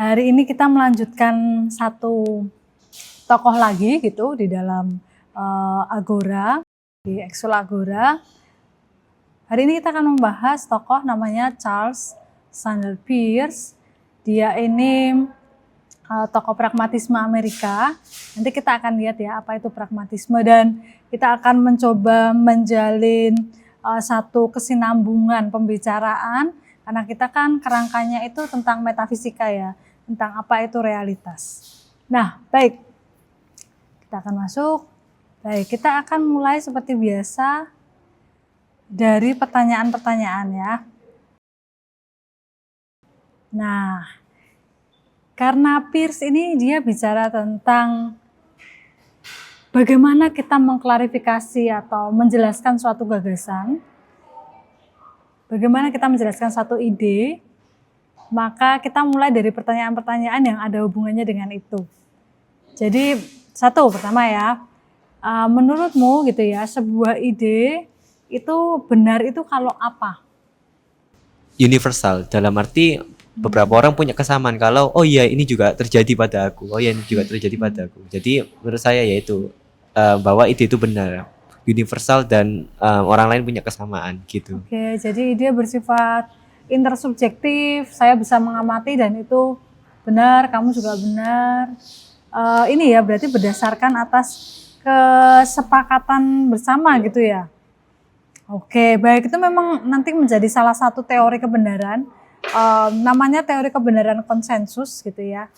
Hari ini kita melanjutkan satu tokoh lagi gitu di dalam Agora, di Eksul Agora. Hari ini kita akan membahas tokoh namanya Charles Sanders Peirce. Dia ini tokoh pragmatisme Amerika. Nanti kita akan lihat ya apa itu pragmatisme, dan kita akan mencoba menjalin satu kesinambungan pembicaraan, karena kita kan kerangkanya itu tentang metafisika ya, tentang apa itu realitas. Nah, baik, kita akan masuk. Baik, kita akan mulai seperti biasa dari pertanyaan-pertanyaan ya. Nah, karena Peirce ini dia bicara tentang bagaimana kita mengklarifikasi atau menjelaskan suatu gagasan, bagaimana kita menjelaskan suatu ide, maka kita mulai dari pertanyaan-pertanyaan yang ada hubungannya dengan itu. Jadi satu, pertama ya, menurutmu gitu ya, sebuah ide itu benar itu kalau apa? Universal, dalam arti beberapa orang punya kesamaan kalau oh iya ini juga terjadi pada aku, oh iya ini juga terjadi pada aku. Jadi menurut saya yaitu bahwa ide itu benar, universal, dan orang lain punya kesamaan gitu. Oke, jadi dia bersifat intersubjektif, saya bisa mengamati dan itu benar, kamu juga benar. Ini ya berarti berdasarkan atas kesepakatan bersama gitu ya. Oke, baik, itu memang nanti menjadi salah satu teori kebenaran, namanya teori kebenaran konsensus gitu ya.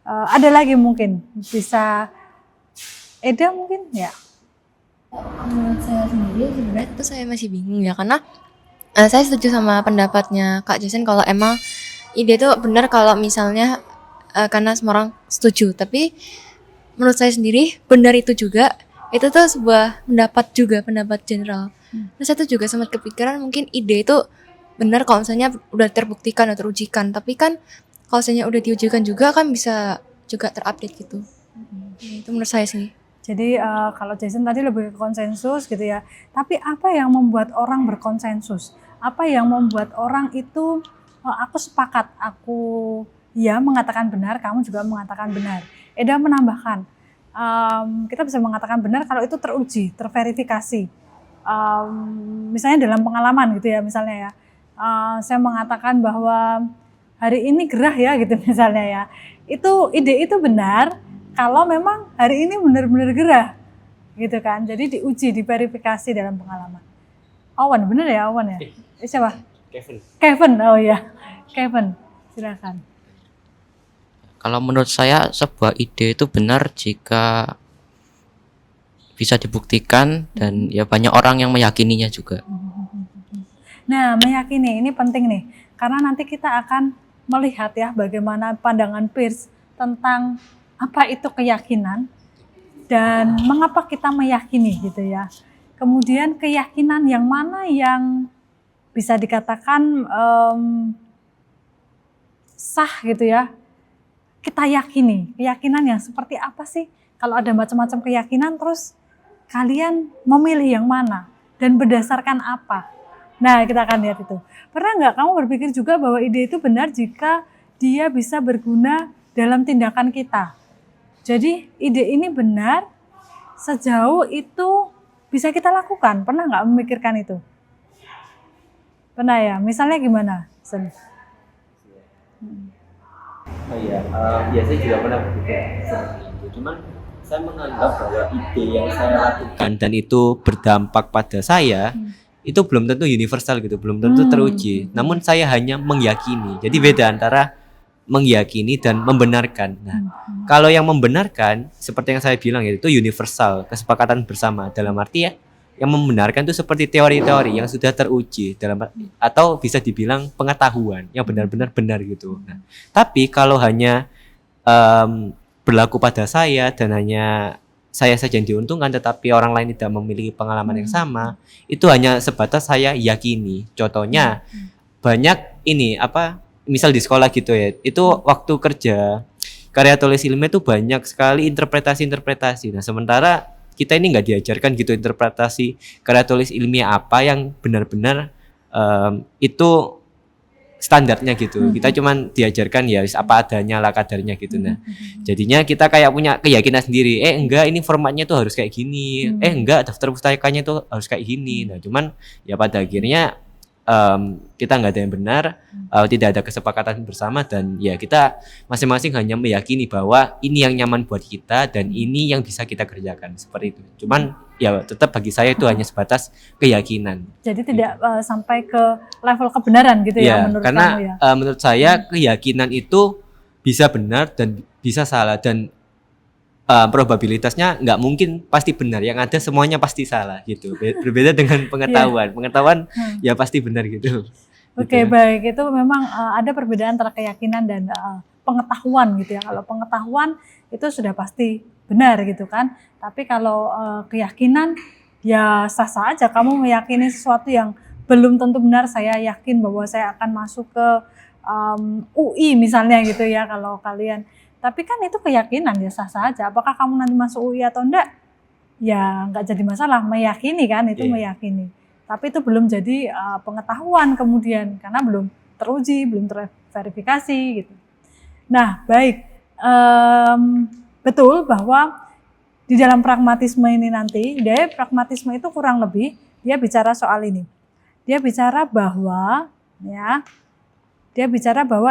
Ada lagi mungkin bisa Eda mungkin ya. Menurut saya sendiri sebenarnya itu saya masih bingung ya, karena saya setuju sama pendapatnya Kak Jason kalau emang ide itu benar kalau misalnya karena semua orang setuju. Tapi menurut saya sendiri benar itu juga itu tuh sebuah pendapat general. Nah, saya tuh juga sempat kepikiran mungkin ide itu benar kalau misalnya udah terbuktikan atau terujikan. Tapi kan kalau misalnya udah diujikan juga kan bisa juga terupdate gitu. Itu menurut saya sih. Jadi kalau Jason tadi lebih ke konsensus gitu ya. Tapi apa yang membuat orang berkonsensus? Apa yang membuat orang itu aku sepakat, aku ya mengatakan benar, kamu juga mengatakan benar. Eda menambahkan, kita bisa mengatakan benar kalau itu teruji, terverifikasi. Misalnya dalam pengalaman gitu ya, misalnya ya, saya mengatakan bahwa hari ini gerah ya gitu misalnya ya. Itu ide itu benar kalau memang hari ini benar-benar gerah gitu kan. Jadi diuji, diverifikasi dalam pengalaman. Awan, benar ya Awan ya? Siapa? Kevin, oh ya, Kevin, silakan. Kalau menurut saya sebuah ide itu benar jika bisa dibuktikan dan ya banyak orang yang meyakininya juga. Nah, meyakini ini penting nih, karena nanti kita akan melihat ya bagaimana pandangan Peirce tentang apa itu keyakinan dan mengapa kita meyakini gitu ya. Kemudian keyakinan yang mana yang bisa dikatakan sah gitu ya, kita yakini. Keyakinan yang seperti apa sih? Kalau ada macam-macam keyakinan, terus kalian memilih yang mana dan berdasarkan apa? Nah, kita akan lihat itu. Pernah nggak kamu berpikir juga bahwa ide itu benar jika dia bisa berguna dalam tindakan kita? Jadi ide ini benar sejauh itu bisa kita lakukan. Pernah nggak memikirkan itu? Pernah ya? Misalnya gimana? Oh iya, ya saya juga pernah berpikir seperti itu. Cuman saya menganggap bahwa ide yang saya lakukan dan itu berdampak pada saya, itu belum tentu universal gitu, belum tentu teruji. Namun saya hanya meyakini. Jadi beda antara meyakini dan membenarkan. Nah, kalau yang membenarkan seperti yang saya bilang yaitu universal, kesepakatan bersama. Dalam arti ya, yang membenarkan itu seperti teori-teori yang sudah teruji dalam atau bisa dibilang pengetahuan yang benar-benar benar gitu. Nah, tapi kalau hanya berlaku pada saya dan hanya saya saja yang diuntungkan tetapi orang lain tidak memiliki pengalaman yang sama, itu hanya sebatas saya yakini. Contohnya banyak ini misal di sekolah gitu ya, itu waktu kerja karya tulis ilmiah itu banyak sekali interpretasi. Nah, sementara kita ini nggak diajarkan gitu interpretasi karya tulis ilmiah apa yang benar-benar itu standarnya gitu. Kita cuman diajarkan ya apa adanya lah kadarnya gitu. Nah, jadinya kita kayak punya keyakinan sendiri. Enggak, ini formatnya tuh harus kayak gini. Enggak, daftar pustakanya tuh harus kayak gini. Nah, cuman ya pada akhirnya kita nggak ada yang benar, tidak ada kesepakatan bersama, dan ya kita masing-masing hanya meyakini bahwa ini yang nyaman buat kita dan ini yang bisa kita kerjakan seperti itu. Cuman ya tetap bagi saya itu hanya sebatas keyakinan. Jadi tidak sampai ke level kebenaran gitu ya, menurut karena kamu ya. Menurut saya keyakinan itu bisa benar dan bisa salah, dan probabilitasnya nggak mungkin pasti benar, yang ada semuanya pasti salah gitu. Berbeda dengan pengetahuan ya pasti benar gitu. Oke, baik, itu memang ada perbedaan antara keyakinan dan pengetahuan gitu ya. Kalau pengetahuan itu sudah pasti benar gitu kan, tapi kalau keyakinan ya sah-sah aja kamu meyakini sesuatu yang belum tentu benar. Saya yakin bahwa saya akan masuk ke UI misalnya gitu ya kalau kalian. Tapi kan itu keyakinan ya sah-sah aja. Apakah kamu nanti masuk UI atau enggak? Ya enggak jadi masalah, meyakini kan itu meyakini. Tapi itu belum jadi pengetahuan kemudian karena belum teruji, belum terverifikasi gitu. Nah, baik. Betul bahwa di dalam pragmatisme ini nanti, pragmatisme itu kurang lebih dia bicara soal ini. Dia bicara bahwa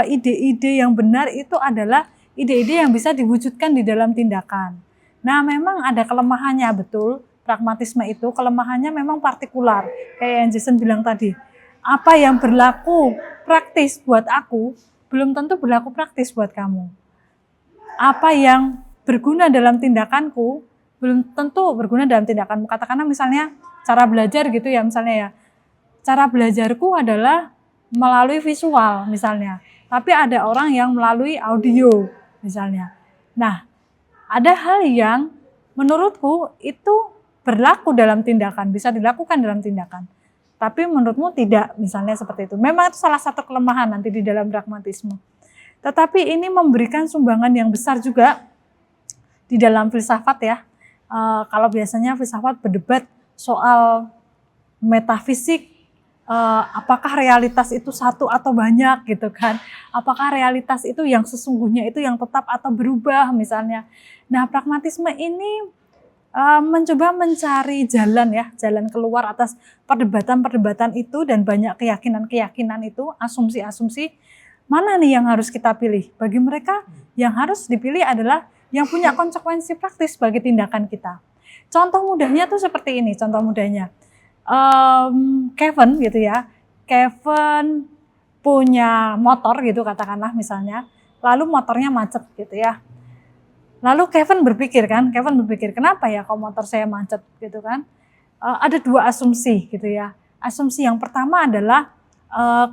ide-ide yang benar itu adalah ide-ide yang bisa diwujudkan di dalam tindakan. Nah, memang ada kelemahannya, betul. Pragmatisme itu kelemahannya memang partikular. Kayak yang Jason bilang tadi. Apa yang berlaku praktis buat aku, belum tentu berlaku praktis buat kamu. Apa yang berguna dalam tindakanku, belum tentu berguna dalam tindakanmu. Katakanlah misalnya cara belajar gitu ya, misalnya ya. Cara belajarku adalah melalui visual misalnya. Tapi ada orang yang melalui audio misalnya. Nah, ada hal yang menurutku itu berlaku dalam tindakan, bisa dilakukan dalam tindakan. Tapi menurutmu tidak, misalnya seperti itu. Memang itu salah satu kelemahan nanti di dalam pragmatisme. Tetapi ini memberikan sumbangan yang besar juga di dalam filsafat ya. Kalau biasanya filsafat berdebat soal metafisik, apakah realitas itu satu atau banyak gitu kan? Apakah realitas itu yang sesungguhnya itu yang tetap atau berubah misalnya? Nah, pragmatisme ini mencoba mencari jalan keluar atas perdebatan-perdebatan itu dan banyak keyakinan-keyakinan itu, asumsi-asumsi mana nih yang harus kita pilih? Bagi mereka yang harus dipilih adalah yang punya konsekuensi praktis bagi tindakan kita. Contoh mudahnya tuh seperti ini, contoh mudahnya. Kevin gitu ya, Kevin punya motor gitu katakanlah misalnya, lalu motornya macet gitu ya. Lalu Kevin berpikir kenapa ya kok motor saya macet gitu kan. Ada dua asumsi gitu ya. Asumsi yang pertama adalah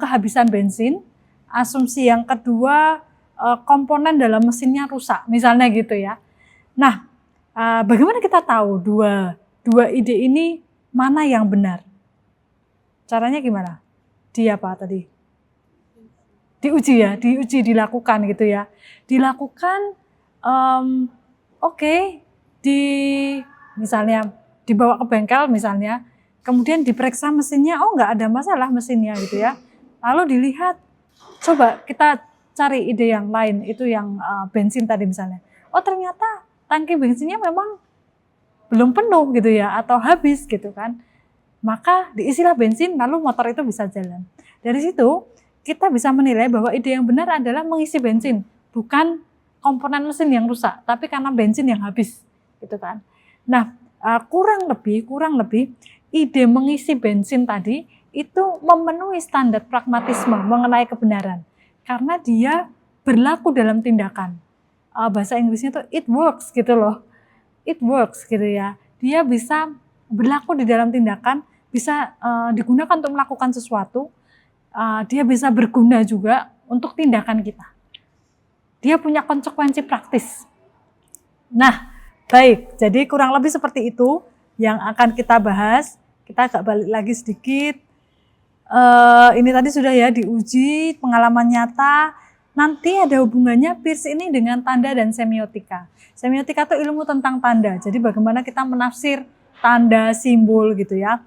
kehabisan bensin, asumsi yang kedua komponen dalam mesinnya rusak misalnya gitu ya. Nah, bagaimana kita tahu dua ide ini mana yang benar? Caranya gimana? Diuji dilakukan gitu ya. Dilakukan, misalnya dibawa ke bengkel misalnya, kemudian diperiksa mesinnya, oh nggak ada masalah mesinnya gitu ya. Lalu dilihat, coba kita cari ide yang lain, itu yang bensin tadi misalnya. Oh ternyata tangki bensinnya memang belum penuh gitu ya, atau habis gitu kan. Maka diisilah bensin, lalu motor itu bisa jalan. Dari situ kita bisa menilai bahwa ide yang benar adalah mengisi bensin, bukan komponen mesin yang rusak, tapi karena bensin yang habis gitu kan. Nah, kurang lebih ide mengisi bensin tadi itu memenuhi standar pragmatisme mengenai kebenaran, karena dia berlaku dalam tindakan. Bahasa Inggrisnya tuh it works gitu loh. It works gitu ya. Dia bisa berlaku di dalam tindakan, bisa digunakan untuk melakukan sesuatu. Dia bisa berguna juga untuk tindakan kita. Dia punya konsekuensi praktis. Nah, baik. Jadi kurang lebih seperti itu yang akan kita bahas. Kita agak balik lagi sedikit. Ini tadi sudah ya diuji pengalaman nyata. Nanti ada hubungannya Peirce ini dengan tanda dan semiotika. Semiotika itu ilmu tentang tanda. Jadi bagaimana kita menafsir tanda, simbol gitu ya.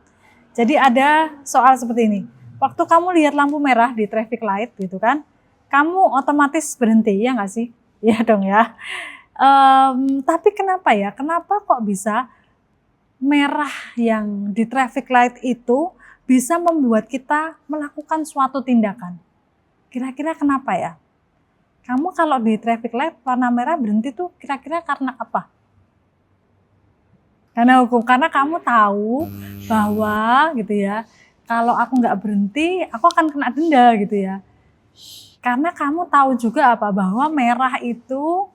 Jadi ada soal seperti ini. Waktu kamu lihat lampu merah di traffic light gitu kan, kamu otomatis berhenti, ya nggak sih? Iya dong ya. Tapi kenapa ya? Kenapa kok bisa merah yang di traffic light itu bisa membuat kita melakukan suatu tindakan? Kira-kira kenapa ya? Kamu kalau di traffic light warna merah berhenti tuh kira-kira karena apa? Karena hukum, karena kamu tahu bahwa gitu ya, kalau aku nggak berhenti, aku akan kena denda gitu ya. Karena kamu tahu juga apa, bahwa merah itu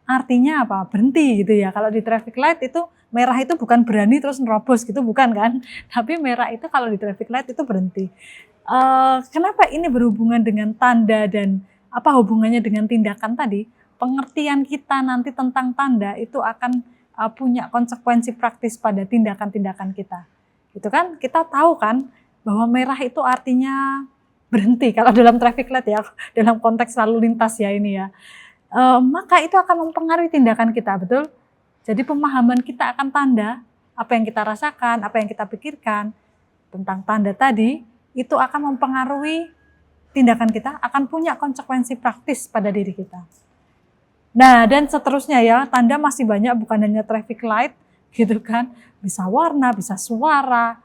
artinya apa? Berhenti gitu ya. Kalau di traffic light itu merah itu bukan berani terus nerobos gitu, bukan kan? Tapi merah itu kalau di traffic light itu berhenti. Kenapa ini berhubungan dengan tanda dan apa hubungannya dengan tindakan tadi? Pengertian kita nanti tentang tanda itu akan punya konsekuensi praktis pada tindakan-tindakan kita. Gitu kan? Kita tahu kan bahwa merah itu artinya berhenti kalau dalam traffic light ya, dalam konteks lalu lintas ya ini ya. Maka itu akan mempengaruhi tindakan kita, betul? Jadi pemahaman kita akan tanda, apa yang kita rasakan, apa yang kita pikirkan tentang tanda tadi, itu akan mempengaruhi tindakan kita, akan punya konsekuensi praktis pada diri kita. Nah, dan seterusnya ya, tanda masih banyak, bukan hanya traffic light, gitu kan. Bisa warna, bisa suara.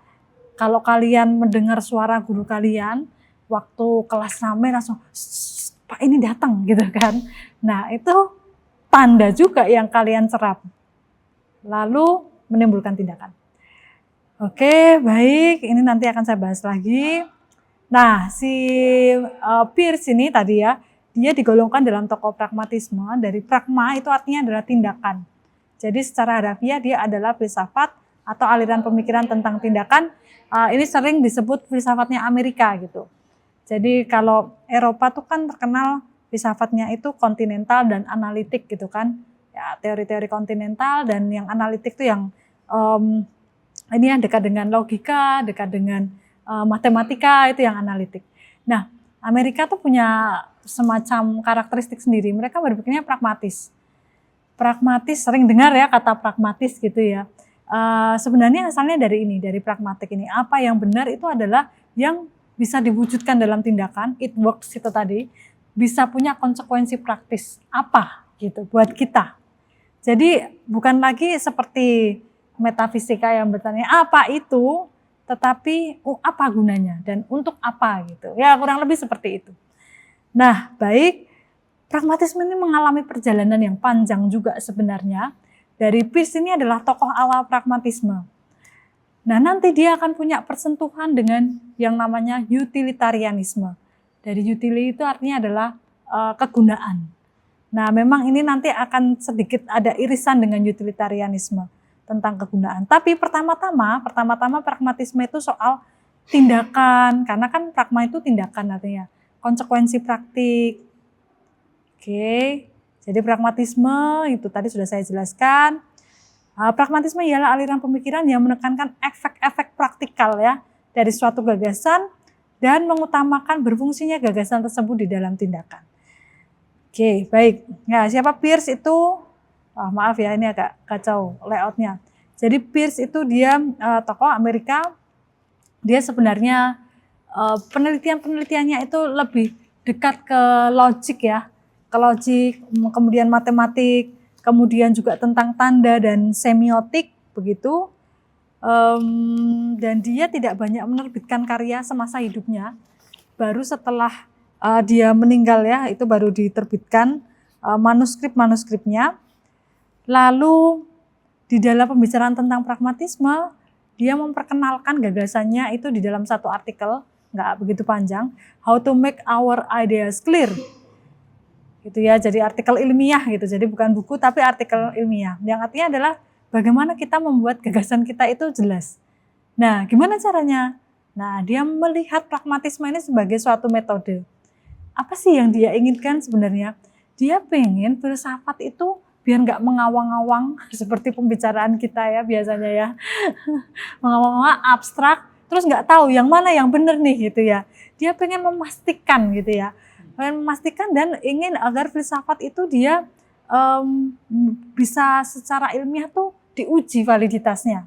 Kalau kalian mendengar suara guru kalian, waktu kelas rame langsung, Pak ini datang, gitu kan. Nah, itu tanda juga yang kalian serap. Lalu menimbulkan tindakan. Oke, baik. Ini nanti akan saya bahas lagi. Nah, si Peirce ini tadi ya, dia digolongkan dalam tokoh pragmatisme. Dari pragma itu artinya adalah tindakan. Jadi secara harafiah dia adalah filsafat atau aliran pemikiran tentang tindakan. Ini sering disebut filsafatnya Amerika gitu. Jadi kalau Eropa tuh kan terkenal filsafatnya itu kontinental dan analitik gitu kan. Ya, teori-teori kontinental dan yang analitik tuh yang ini yang dekat dengan logika, dekat dengan matematika, itu yang analitik. Nah, Amerika tuh punya semacam karakteristik sendiri. Mereka berpikirnya pragmatis. Pragmatis, sering dengar ya kata pragmatis gitu ya. Sebenarnya asalnya dari ini, dari pragmatik ini. Apa yang benar itu adalah yang bisa diwujudkan dalam tindakan, it works itu tadi, bisa punya konsekuensi praktis. Apa gitu buat kita. Jadi bukan lagi seperti metafisika yang bertanya apa itu, tetapi apa gunanya dan untuk apa gitu. Ya kurang lebih seperti itu. Nah baik, pragmatisme ini mengalami perjalanan yang panjang juga sebenarnya. Dari Peirce ini adalah tokoh awal pragmatisme. Nah nanti dia akan punya persentuhan dengan yang namanya utilitarianisme. Dari utility itu artinya adalah kegunaan. Nah memang ini nanti akan sedikit ada irisan dengan utilitarianisme tentang kegunaan. Tapi pertama-tama pragmatisme itu soal tindakan, karena kan pragma itu tindakan artinya, konsekuensi praktik. Oke, jadi pragmatisme itu tadi sudah saya jelaskan. Pragmatisme ialah aliran pemikiran yang menekankan efek-efek praktikal ya dari suatu gagasan dan mengutamakan berfungsinya gagasan tersebut di dalam tindakan. Oke, baik. Nah, siapa Peirce itu? Maaf ya, ini agak kacau layoutnya. Jadi Peirce itu dia tokoh Amerika. Dia sebenarnya penelitiannya itu lebih dekat ke logik ya, ke logik, kemudian matematik, kemudian juga tentang tanda dan semiotik begitu. Dan dia tidak banyak menerbitkan karya semasa hidupnya. Baru setelah dia meninggal ya, itu baru diterbitkan manuskrip-manuskripnya. Lalu di dalam pembicaraan tentang pragmatisme, dia memperkenalkan gagasannya itu di dalam satu artikel, nggak begitu panjang, How to Make Our Ideas Clear. Gitu ya, jadi artikel ilmiah gitu, jadi bukan buku tapi artikel ilmiah. Yang artinya adalah bagaimana kita membuat gagasan kita itu jelas. Nah, gimana caranya? Nah, dia melihat pragmatisme ini sebagai suatu metode. Apa sih yang dia inginkan sebenarnya? Dia pengen filsafat itu biar nggak mengawang-awang seperti pembicaraan kita ya biasanya ya. Mengawang-awang abstrak, terus nggak tahu yang mana yang benar nih gitu ya. Dia pengen memastikan gitu ya. Pengen memastikan dan ingin agar filsafat itu dia bisa secara ilmiah tuh diuji validitasnya.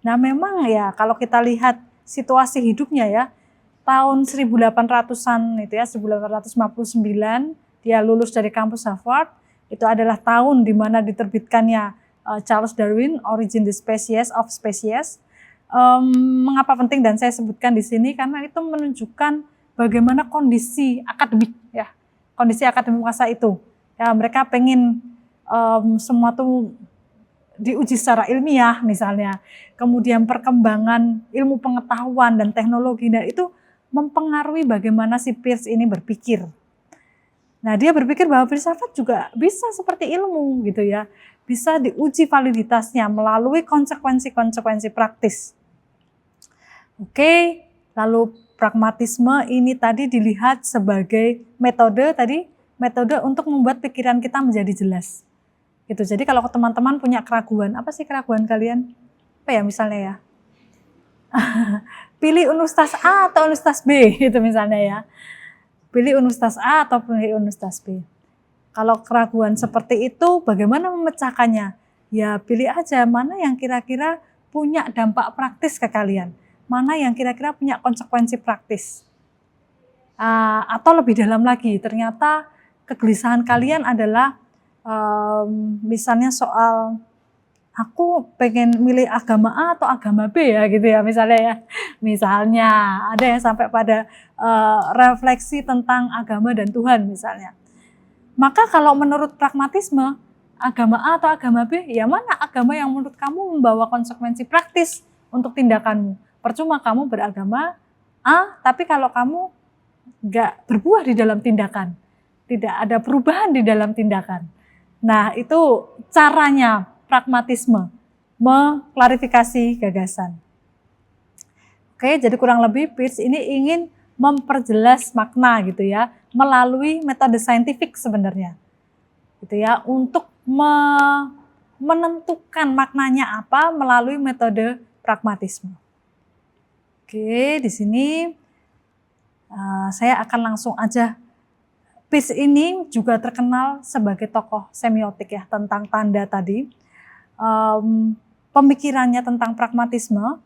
Nah memang ya kalau kita lihat situasi hidupnya ya, tahun 1800-an itu ya, 1859 dia lulus dari kampus Harvard. Itu adalah tahun di mana diterbitkannya Charles Darwin, Origin the Species of Species. Mengapa penting dan saya sebutkan di sini karena itu menunjukkan bagaimana kondisi akademik ya, kondisi akademik masa itu. Ya, mereka pengen semua tuh diuji secara ilmiah misalnya. Kemudian perkembangan ilmu pengetahuan dan teknologi, nah itu mempengaruhi bagaimana si Peirce ini berpikir. Nah, dia berpikir bahwa filsafat juga bisa seperti ilmu gitu ya. Bisa diuji validitasnya melalui konsekuensi-konsekuensi praktis. Oke, lalu pragmatisme ini tadi dilihat sebagai metode untuk membuat pikiran kita menjadi jelas. Gitu. Jadi kalau teman-teman punya keraguan, apa sih keraguan kalian? Apa ya misalnya ya? Pilih universitas A atau universitas B gitu misalnya ya. Pilih universitas A atau pilih universitas B. Kalau keraguan seperti itu bagaimana memecahkannya? Ya pilih aja mana yang kira-kira punya dampak praktis ke kalian. Mana yang kira-kira punya konsekuensi praktis. Atau lebih dalam lagi, ternyata kegelisahan kalian adalah misalnya soal aku pengen milih agama A atau agama B ya gitu ya misalnya ya. Misalnya ada yang sampai pada refleksi tentang agama dan Tuhan misalnya. Maka kalau menurut pragmatisme agama A atau agama B, ya mana agama yang menurut kamu membawa konsekuensi praktis untuk tindakanmu. Percuma kamu beragama A, tapi kalau kamu nggak berbuah di dalam tindakan, tidak ada perubahan di dalam tindakan. Nah, itu caranya pragmatisme, mengklarifikasi gagasan. Oke, jadi kurang lebih Peirce ini ingin memperjelas makna gitu ya, melalui metode saintifik sebenarnya. Gitu ya, untuk menentukan maknanya apa melalui metode pragmatisme. Oke, di sini saya akan langsung aja. Peirce ini juga terkenal sebagai tokoh semiotik ya, tentang tanda tadi. Pemikirannya tentang pragmatisme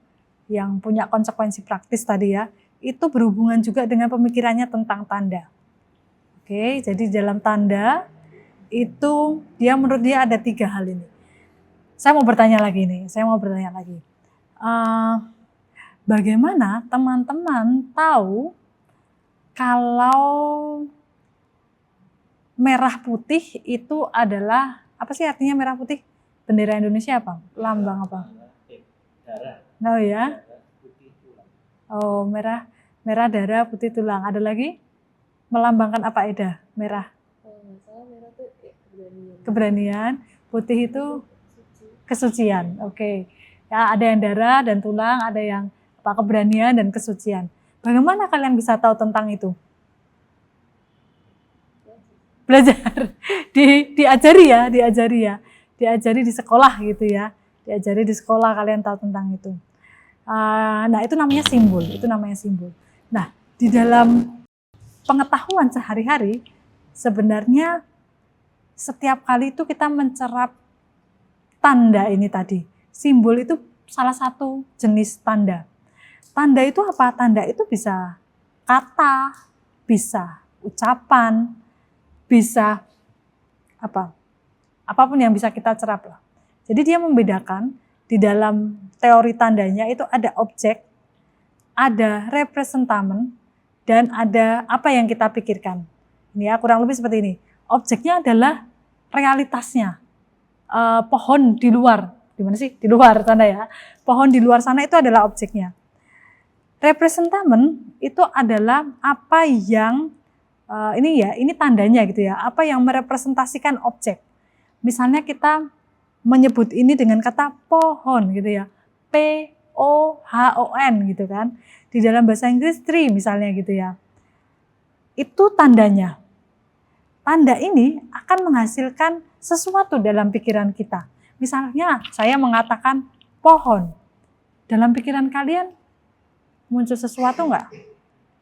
yang punya konsekuensi praktis tadi ya, itu berhubungan juga dengan pemikirannya tentang tanda. Oke, jadi dalam tanda itu menurut dia ada 3 hal ini. Saya mau bertanya lagi nih, bagaimana teman-teman tahu kalau merah putih itu adalah, apa sih artinya merah putih? Bendera Indonesia apa? Lambang apa? Oh ya. Oh, merah darah, putih tulang. Ada lagi? Melambangkan apa Eda? Merah. Keberanian. Putih itu kesucian. Oke. Ya, ada yang darah dan tulang, ada yang keberanian dan kesucian. Bagaimana kalian bisa tahu tentang itu? Belajar. Diajari di sekolah gitu ya. Diajari di sekolah kalian tahu tentang itu. Nah, itu namanya simbol. Nah, di dalam pengetahuan sehari-hari sebenarnya setiap kali itu kita mencerap tanda ini tadi. Simbol itu salah satu jenis tanda. Tanda itu apa? Tanda itu bisa kata, bisa ucapan, bisa apa? Apapun yang bisa kita cerap lah. Jadi dia membedakan di dalam teori tandanya itu ada objek, ada representamen, dan ada apa yang kita pikirkan. Ini ya kurang lebih seperti ini. Objeknya adalah realitasnya. Pohon di luar, di mana sih? Di luar sana ya. Pohon di luar sana itu adalah objeknya. Representamen itu adalah apa yang ini tandanya gitu ya, apa yang merepresentasikan objek. Misalnya kita menyebut ini dengan kata pohon gitu ya, POHON gitu kan. Di dalam bahasa Inggris tree misalnya gitu ya. Itu tandanya. Tanda ini akan menghasilkan sesuatu dalam pikiran kita. Misalnya saya mengatakan pohon. Dalam pikiran kalian muncul sesuatu enggak?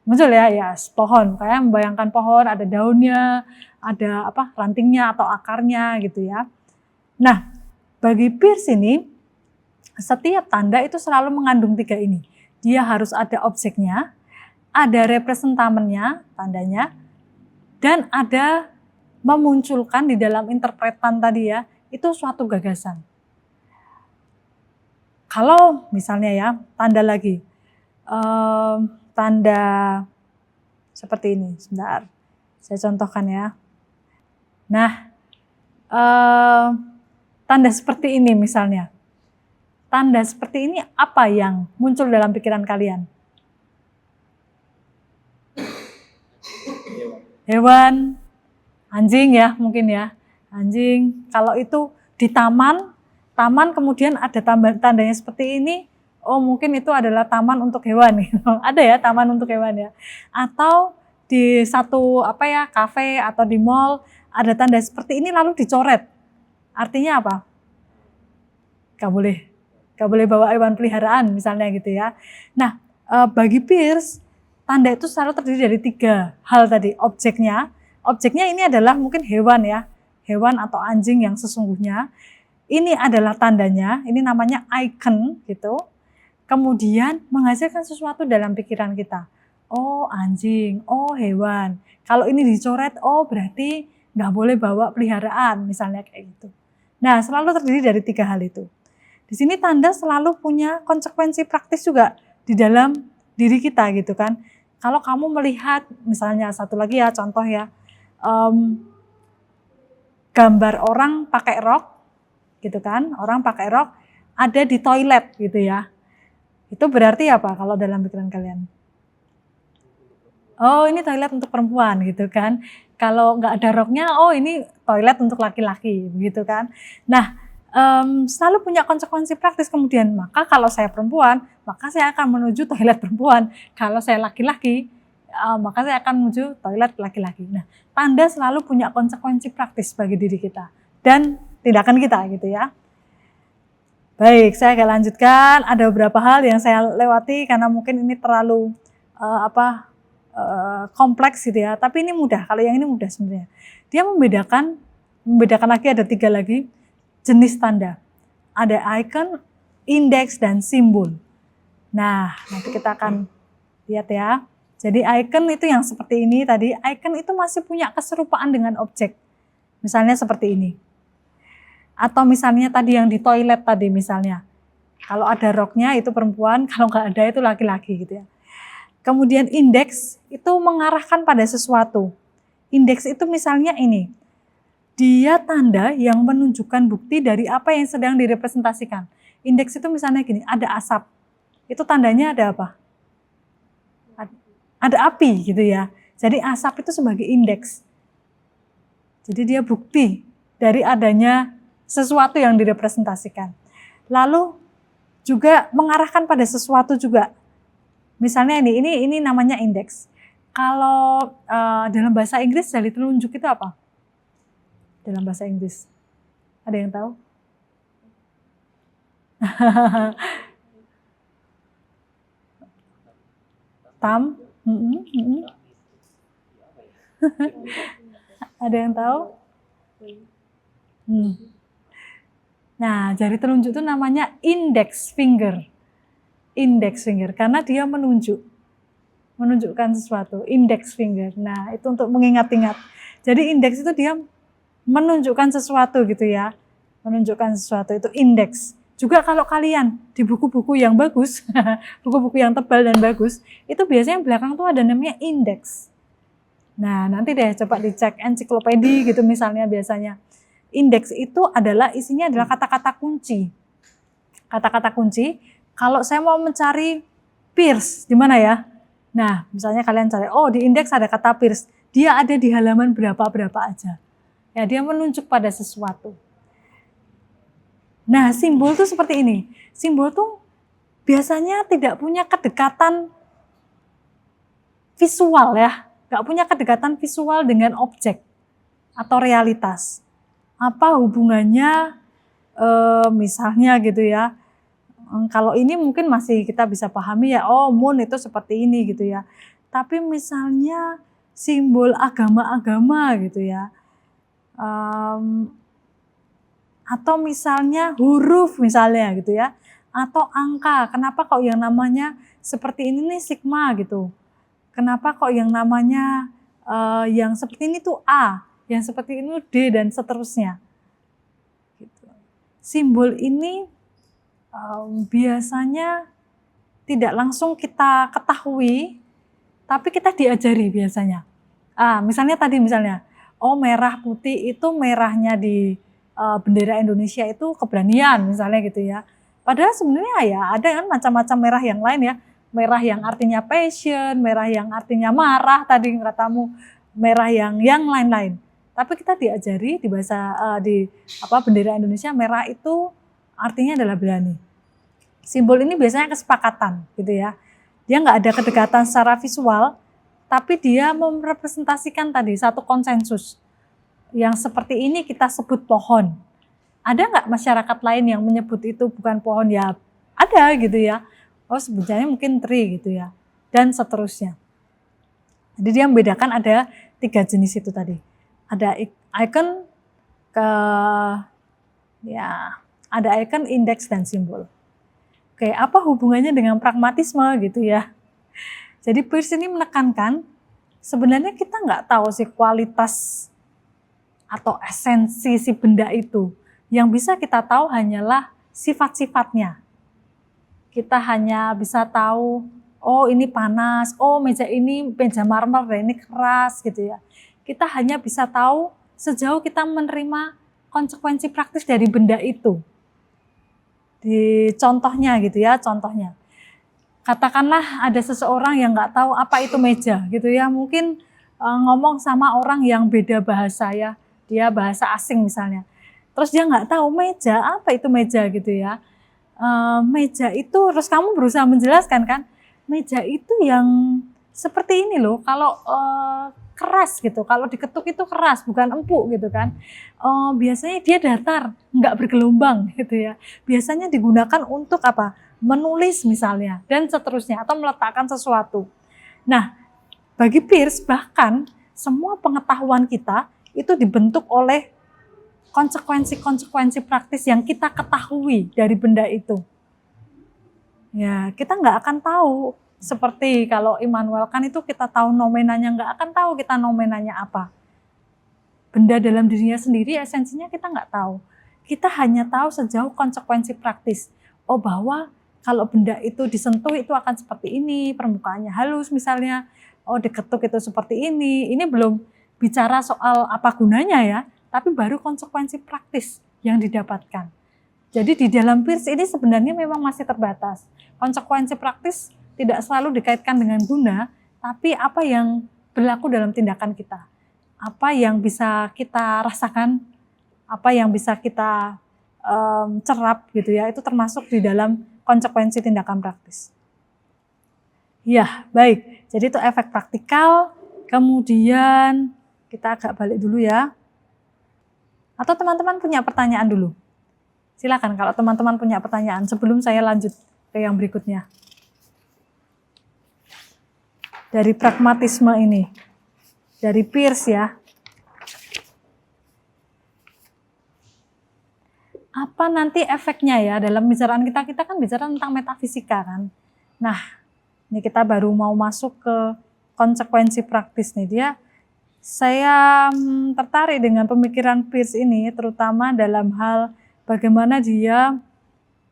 Muncul ya, pohon. Kayak membayangkan pohon ada daunnya, ada rantingnya atau akarnya gitu ya. Nah, bagi Peirce ini setiap tanda itu selalu mengandung 3 ini. Dia harus ada objeknya, ada representamennya, tandanya, dan ada memunculkan di dalam interpretan tadi ya, itu suatu gagasan. Kalau misalnya ya, tanda lagi, tanda seperti ini, sebentar, saya contohkan ya. Nah, tanda seperti ini misalnya, tanda seperti ini apa yang muncul dalam pikiran kalian? Hewan, anjing ya mungkin ya, anjing. Kalau itu di taman kemudian ada tandanya seperti ini, oh mungkin itu adalah taman untuk hewan gitu. Ada ya taman untuk hewan ya. Atau di satu kafe atau di mall ada tanda seperti ini lalu dicoret. Artinya apa? Gak boleh bawa hewan peliharaan misalnya gitu ya. Nah, bagi Peirce, tanda itu selalu terdiri dari 3 hal tadi. Objeknya ini adalah mungkin hewan ya, hewan atau anjing yang sesungguhnya. Ini adalah tandanya, ini namanya icon gitu. Kemudian menghasilkan sesuatu dalam pikiran kita. Oh anjing, oh hewan. Kalau ini dicoret, oh berarti nggak boleh bawa peliharaan misalnya kayak gitu. Nah, selalu terdiri dari 3 hal itu. Di sini tanda selalu punya konsekuensi praktis juga di dalam diri kita gitu kan. Kalau kamu melihat misalnya satu lagi ya contoh ya, gambar orang pakai rok gitu kan, orang pakai rok ada di toilet gitu ya. Itu berarti apa kalau dalam pikiran kalian? Oh ini toilet untuk perempuan gitu kan. Kalau nggak ada roknya, oh ini toilet untuk laki-laki gitu kan. Nah, selalu punya konsekuensi praktis kemudian. Maka kalau saya perempuan, maka saya akan menuju toilet perempuan. Kalau saya laki-laki, maka saya akan menuju toilet laki-laki. Nah, tanda selalu punya konsekuensi praktis bagi diri kita dan tindakan kita gitu ya. Baik, saya akan lanjutkan. Ada beberapa hal yang saya lewati karena mungkin ini terlalu kompleks gitu ya. Tapi ini mudah. Kalau yang ini mudah sebenarnya. Dia membedakan lagi ada 3 lagi jenis tanda. Ada icon, indeks, dan simbol. Nah, nanti kita akan lihat ya. Jadi icon itu yang seperti ini tadi. Icon itu masih punya keserupaan dengan objek. Misalnya seperti ini. Atau misalnya tadi yang di toilet tadi misalnya. Kalau ada roknya itu perempuan, kalau nggak ada itu laki-laki gitu ya. Kemudian indeks itu mengarahkan pada sesuatu. Indeks itu misalnya ini. Dia tanda yang menunjukkan bukti dari apa yang sedang direpresentasikan. Indeks itu misalnya gini, ada asap. Itu tandanya ada apa? Ada api gitu ya. Jadi asap itu sebagai indeks. Jadi dia bukti dari adanya sesuatu yang direpresentasikan. Lalu juga mengarahkan pada sesuatu juga. Misalnya ini namanya indeks. Kalau dalam bahasa Inggris jari telunjuk itu apa? Dalam bahasa Inggris. Ada yang tahu? Thumb? Ada yang tahu? Nah, jari telunjuk itu namanya index finger. Index finger, karena dia menunjukkan sesuatu. Index finger. Nah, itu untuk mengingat-ingat. Jadi indeks itu dia menunjukkan sesuatu gitu ya. Menunjukkan sesuatu itu indeks. Juga kalau kalian di buku-buku yang bagus, buku-buku yang tebal dan bagus, itu biasanya belakang tuh ada namanya indeks. Nah, nanti deh coba dicek ensiklopedi gitu misalnya biasanya. Indeks itu isinya adalah kata-kata kunci. Kata-kata kunci, kalau saya mau mencari Peirce, di mana ya? Nah, misalnya kalian cari, oh di indeks ada kata Peirce, dia ada di halaman berapa aja. Ya, dia menunjuk pada sesuatu. Nah, simbol tuh seperti ini. Simbol tuh biasanya tidak punya kedekatan visual ya. Nggak punya kedekatan visual dengan objek atau realitas. Apa hubungannya misalnya gitu ya. Kalau ini mungkin masih kita bisa pahami ya, oh moon itu seperti ini gitu ya. Tapi misalnya simbol agama-agama gitu ya. Atau misalnya huruf misalnya gitu ya. Atau angka, kenapa kok yang namanya seperti ini nih sigma gitu. Kenapa kok yang namanya yang seperti ini tuh A, yang seperti ini D dan seterusnya. Gitu. Simbol ini biasanya tidak langsung kita ketahui, tapi kita diajari biasanya. Misalnya tadi oh merah putih itu merahnya di bendera Indonesia itu keberanian misalnya gitu ya. Padahal sebenarnya ya ada kan macam-macam merah yang lain ya. Merah yang artinya passion, merah yang artinya marah tadi katamu, merah yang lain-lain. Tapi kita diajari di bahasa bendera Indonesia merah itu artinya adalah berani. Simbol ini biasanya kesepakatan gitu ya. Dia nggak ada kedekatan secara visual, tapi dia merepresentasikan tadi satu konsensus. Yang seperti ini kita sebut pohon. Ada nggak masyarakat lain yang menyebut itu bukan pohon? Ya ada gitu ya. Oh sebenarnya mungkin tree gitu ya. Dan seterusnya. Jadi dia membedakan ada 3 jenis itu tadi. Ada icon, ada icon, indeks, dan simbol. Oke, apa hubungannya dengan pragmatisme gitu ya? Jadi Peirce ini menekankan sebenarnya kita nggak tahu sih kualitas atau esensi si benda itu. Yang bisa kita tahu hanyalah sifat-sifatnya. Kita hanya bisa tahu, oh ini panas, oh meja ini meja marmer, ini keras gitu ya. Kita hanya bisa tahu sejauh kita menerima konsekuensi praktis dari benda itu. Di contohnya gitu ya, contohnya. Katakanlah ada seseorang yang nggak tahu apa itu meja gitu ya, mungkin ngomong sama orang yang beda bahasa ya, dia bahasa asing misalnya. Terus dia nggak tahu meja, apa itu meja gitu ya. Meja itu, terus kamu berusaha menjelaskan kan, meja itu yang seperti ini loh, kalau keras gitu, kalau diketuk itu keras, bukan empuk gitu kan. Biasanya dia datar, nggak bergelombang gitu ya. Biasanya digunakan untuk apa? Menulis misalnya, dan seterusnya, atau meletakkan sesuatu. Nah, bagi Peirce bahkan semua pengetahuan kita itu dibentuk oleh konsekuensi-konsekuensi praktis yang kita ketahui dari benda itu. Ya, kita nggak akan tahu. Seperti kalau Immanuel Kant itu kita tahu nomenanya, nggak akan tahu kita nomenanya apa. Benda dalam dirinya sendiri esensinya kita nggak tahu. Kita hanya tahu sejauh konsekuensi praktis. Oh bahwa kalau benda itu disentuh itu akan seperti ini, permukaannya halus misalnya. Oh diketuk itu seperti ini. Ini belum bicara soal apa gunanya ya, tapi baru konsekuensi praktis yang didapatkan. Jadi di dalam Peirce ini sebenarnya memang masih terbatas. Konsekuensi praktis tidak selalu dikaitkan dengan guna, tapi apa yang berlaku dalam tindakan kita. Apa yang bisa kita rasakan, apa yang bisa kita cerap gitu ya, itu termasuk di dalam konsekuensi tindakan praktis. Ya, baik. Jadi itu efek praktikal, kemudian kita agak balik dulu ya. Atau teman-teman punya pertanyaan dulu? Silakan kalau teman-teman punya pertanyaan sebelum saya lanjut ke yang berikutnya. Dari pragmatisme ini, dari Peirce ya. Apa nanti efeknya ya dalam bicaraan kita kan bicara tentang metafisika kan. Nah, ini kita baru mau masuk ke konsekuensi praktis nih. Saya tertarik dengan pemikiran Peirce ini, terutama dalam hal bagaimana dia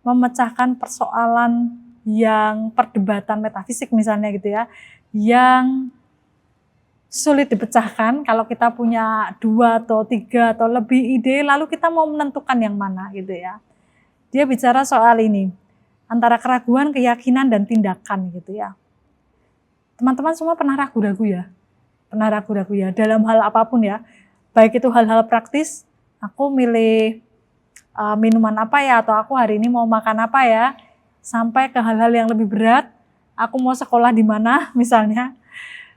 memecahkan persoalan yang perdebatan metafisik misalnya gitu ya, yang sulit dipecahkan kalau kita punya 2 atau 3 atau lebih ide, lalu kita mau menentukan yang mana gitu ya. Dia bicara soal ini, antara keraguan, keyakinan, dan tindakan gitu ya. Teman-teman semua pernah ragu-ragu ya? Pernah ragu-ragu ya dalam hal apapun ya, baik itu hal-hal praktis, aku milih minuman apa ya, atau aku hari ini mau makan apa ya, sampai ke hal-hal yang lebih berat, aku mau sekolah di mana misalnya,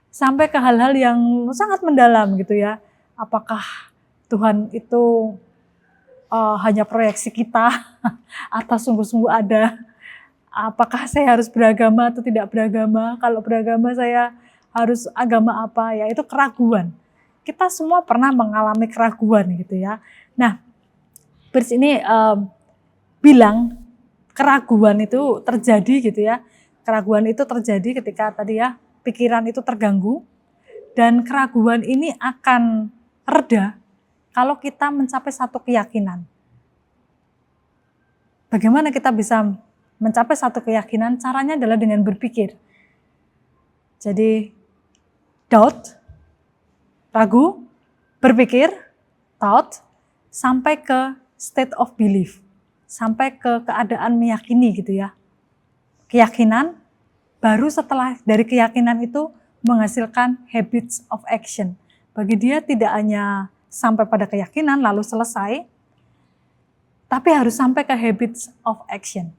sampai ke hal-hal yang sangat mendalam gitu ya, apakah Tuhan itu hanya proyeksi kita atau sungguh-sungguh ada, apakah saya harus beragama atau tidak beragama, kalau beragama saya harus agama apa ya, itu keraguan. Kita semua pernah mengalami keraguan gitu ya. Nah, Peirce ini bilang keraguan itu terjadi gitu ya. Keraguan itu terjadi ketika tadi ya pikiran itu terganggu, dan keraguan ini akan reda kalau kita mencapai satu keyakinan. Bagaimana kita bisa mencapai satu keyakinan? Caranya adalah dengan berpikir. Jadi doubt, ragu, berpikir, thought, sampai ke state of belief, sampai ke keadaan meyakini gitu ya. Keyakinan, baru setelah dari keyakinan itu menghasilkan habits of action. Bagi dia tidak hanya sampai pada keyakinan lalu selesai, tapi harus sampai ke habits of action.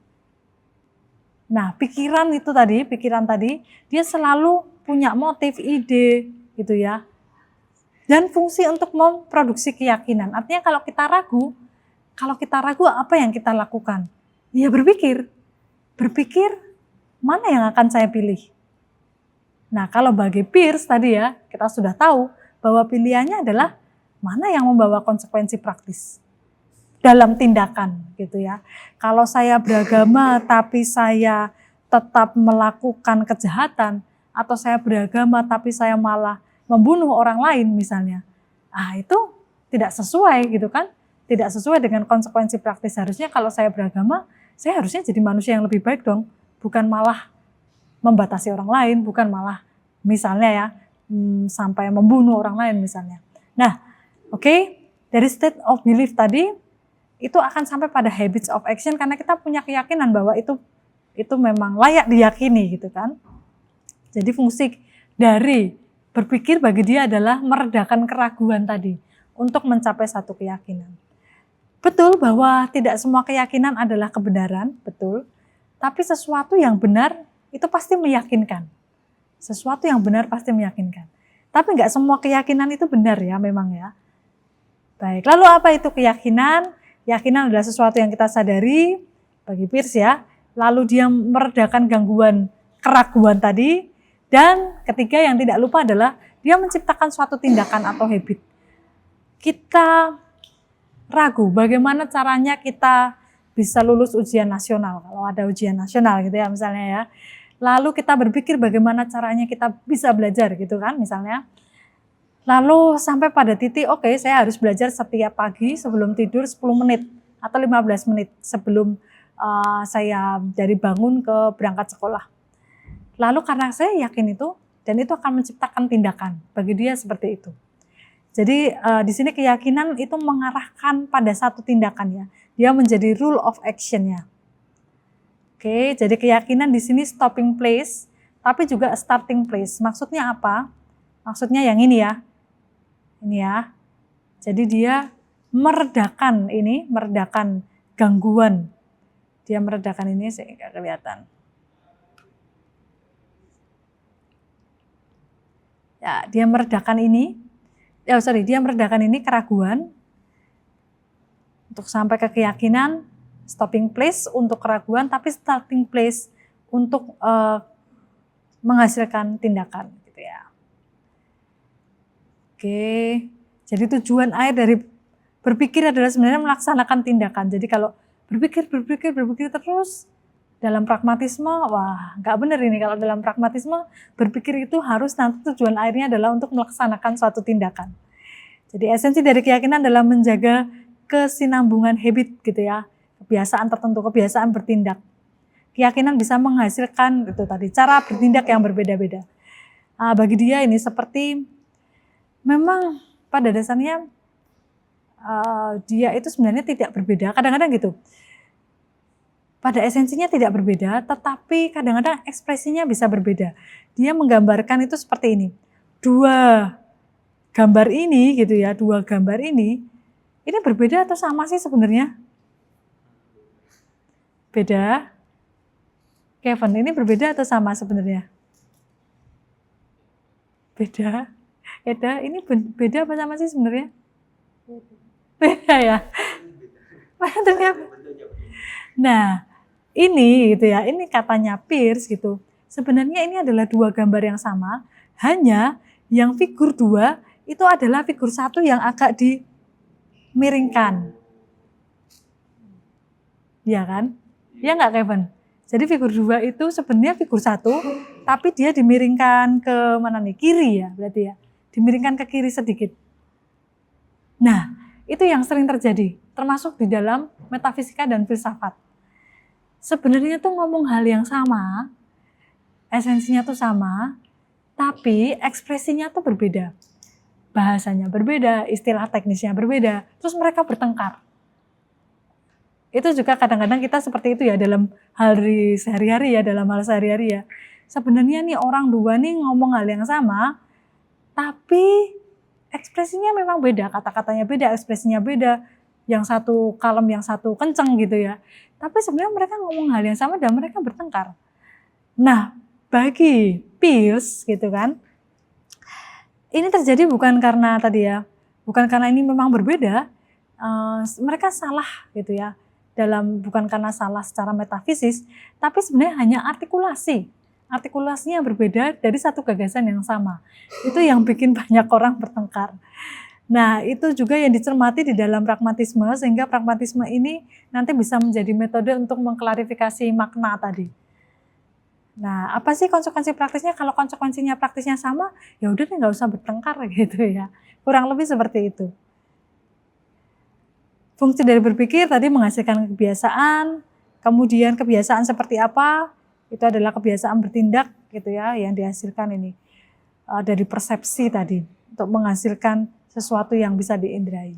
Nah, pikiran tadi, dia selalu punya motif, ide gitu ya. Dan fungsi untuk memproduksi keyakinan. Artinya kalau kita ragu apa yang kita lakukan? Ya berpikir mana yang akan saya pilih. Nah, kalau bagi Peirce tadi ya, kita sudah tahu bahwa pilihannya adalah mana yang membawa konsekuensi praktis dalam tindakan gitu ya. Kalau saya beragama tapi saya tetap melakukan kejahatan, atau saya beragama tapi saya malah membunuh orang lain misalnya, itu tidak sesuai gitu kan, tidak sesuai dengan konsekuensi praktis. Harusnya kalau saya beragama, saya harusnya jadi manusia yang lebih baik dong, bukan malah membatasi orang lain, bukan malah misalnya ya sampai membunuh orang lain misalnya. Nah, oke, dari state of belief tadi itu akan sampai pada habits of action karena kita punya keyakinan bahwa itu memang layak diyakini gitu kan. Jadi fungsi dari berpikir bagi dia adalah meredakan keraguan tadi untuk mencapai satu keyakinan. Betul bahwa tidak semua keyakinan adalah kebenaran, betul. Tapi sesuatu yang benar itu pasti meyakinkan. Sesuatu yang benar pasti meyakinkan. Tapi nggak semua keyakinan itu benar ya memang ya. Baik, lalu apa itu keyakinan? Keyakinan adalah sesuatu yang kita sadari bagi Peirce ya. Lalu dia meredakan gangguan keraguan tadi. Dan ketiga yang tidak lupa adalah dia menciptakan suatu tindakan atau habit. Kita ragu bagaimana caranya kita bisa lulus ujian nasional, kalau ada ujian nasional gitu ya misalnya ya. Lalu kita berpikir bagaimana caranya kita bisa belajar gitu kan misalnya. Lalu sampai pada titik, oke, saya harus belajar setiap pagi sebelum tidur 10 menit atau 15 menit sebelum saya dari bangun ke berangkat sekolah. Lalu karena saya yakin itu, dan itu akan menciptakan tindakan, bagi dia seperti itu. Jadi di sini keyakinan itu mengarahkan pada satu tindakan ya. Dia menjadi rule of action-nya. Oke, jadi keyakinan di sini stopping place, tapi juga starting place. Maksudnya apa? Maksudnya yang ini ya. Ini ya. Jadi dia meredakan gangguan. Dia meredakan ini sehingga kelihatan. Ya, dia meredakan ini. Dia meredakan ini keraguan. Untuk sampai ke keyakinan, stopping place untuk keraguan, tapi starting place untuk menghasilkan tindakan, gitu ya. Oke, jadi tujuan akhir dari berpikir adalah sebenarnya melaksanakan tindakan. Jadi kalau berpikir terus dalam pragmatisme, wah nggak benar ini kalau dalam pragmatisme berpikir itu harus nanti tujuan akhirnya adalah untuk melaksanakan suatu tindakan. Jadi esensi dari keyakinan adalah menjaga kesinambungan habit gitu ya, kebiasaan tertentu, kebiasaan bertindak. Keyakinan bisa menghasilkan itu tadi cara bertindak yang berbeda-beda. Bagi dia ini seperti memang pada dasarnya dia itu sebenarnya tidak berbeda. Kadang-kadang gitu. Pada esensinya tidak berbeda, tetapi kadang-kadang ekspresinya bisa berbeda. Dia menggambarkan itu seperti ini. Dua gambar ini gitu ya, dua gambar ini berbeda atau sama sih sebenarnya? Beda. Kevin, ini berbeda atau sama sebenarnya? Beda. Eda, ini beda apa sama sih sebenarnya? Beda ya? Nah, ini gitu ya, ini katanya Peirce gitu. Sebenarnya ini adalah dua gambar yang sama, hanya yang figur 2 itu adalah figur 1 yang agak dimiringkan. Ya kan? Ya nggak Kevin? Jadi figur 2 itu sebenarnya figur 1, tapi dia dimiringkan ke mana nih? Kiri ya berarti ya. Dimiringkan ke kiri sedikit. Nah, itu yang sering terjadi, termasuk di dalam metafisika dan filsafat. Sebenarnya tuh ngomong hal yang sama, esensinya tuh sama, tapi ekspresinya tuh berbeda. Bahasanya berbeda, istilah teknisnya berbeda, terus mereka bertengkar. Itu juga kadang-kadang kita seperti itu ya dalam hal sehari-hari ya, dalam hal sehari-hari ya. Sebenarnya nih orang dua nih ngomong hal yang sama, tapi ekspresinya memang beda, kata-katanya beda, ekspresinya beda. Yang satu kalem, yang satu kenceng gitu ya. Tapi sebenarnya mereka ngomong hal yang sama dan mereka bertengkar. Nah, bagi Peirce gitu kan, ini terjadi bukan karena tadi ya, bukan karena ini memang berbeda, mereka salah gitu ya. Bukan karena salah secara metafisis, tapi sebenarnya hanya artikulasi. Artikulasinya berbeda dari satu gagasan yang sama. Itu yang bikin banyak orang bertengkar. Nah, itu juga yang dicermati di dalam pragmatisme, sehingga pragmatisme ini nanti bisa menjadi metode untuk mengklarifikasi makna tadi. Nah, apa sih konsekuensi praktisnya? Kalau konsekuensinya praktisnya sama, ya udah deh nggak usah bertengkar gitu ya. Kurang lebih seperti itu. Fungsi dari berpikir tadi menghasilkan kebiasaan, kemudian kebiasaan seperti apa? Itu adalah kebiasaan bertindak gitu ya yang dihasilkan ini dari persepsi tadi untuk menghasilkan sesuatu yang bisa diindrai.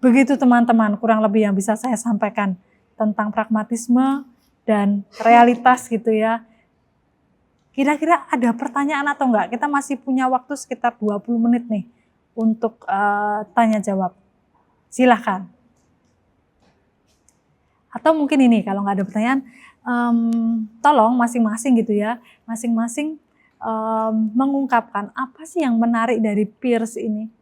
Begitu teman-teman kurang lebih yang bisa saya sampaikan tentang pragmatisme dan realitas gitu ya. Kira-kira ada pertanyaan atau enggak? Kita masih punya waktu sekitar 20 menit nih untuk tanya jawab. Silahkan. Atau mungkin ini kalau nggak ada pertanyaan, tolong masing-masing gitu ya, masing-masing mengungkapkan apa sih yang menarik dari Peirce ini,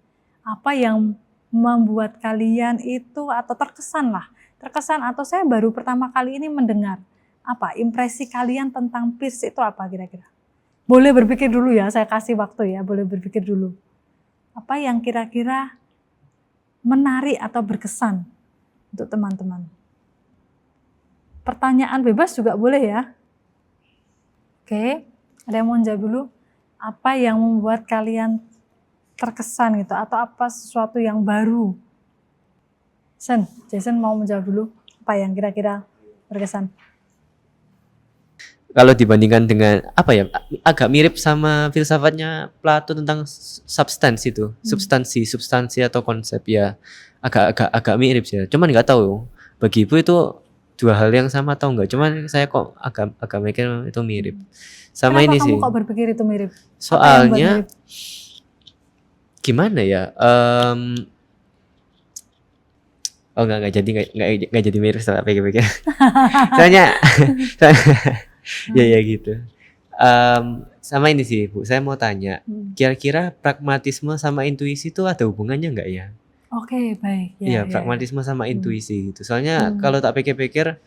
apa yang membuat kalian itu atau terkesan atau saya baru pertama kali ini mendengar, apa impresi kalian tentang Peirce itu apa kira-kira? Boleh berpikir dulu ya, saya kasih waktu ya, boleh berpikir dulu. Apa yang kira-kira menarik atau berkesan untuk teman-teman? Pertanyaan bebas juga boleh ya. Oke, ada yang mau jawab dulu? Apa yang membuat kalian terkesan gitu atau apa sesuatu yang baru? Jason mau menjawab dulu. Apa yang kira-kira berkesan? Kalau dibandingkan dengan apa ya, agak mirip sama filsafatnya Plato tentang substansi itu, substansi atau konsep ya, agak mirip sih. Cuman nggak tahu bagi ibu itu dua hal yang sama atau enggak. Cuman saya kok agak mikir itu mirip. Sama kenapa ini kamu sih. Kok berpikir itu mirip? Soalnya gimana ya? Enggak jadi mirip setelah pikir-pikir. Soalnya ya gitu. Sama ini sih Bu, saya mau tanya, kira-kira pragmatisme sama intuisi itu ada hubungannya enggak ya? Oke, baik. Iya, pragmatisme sama intuisi gitu. Soalnya kalau tak pikir-pikir,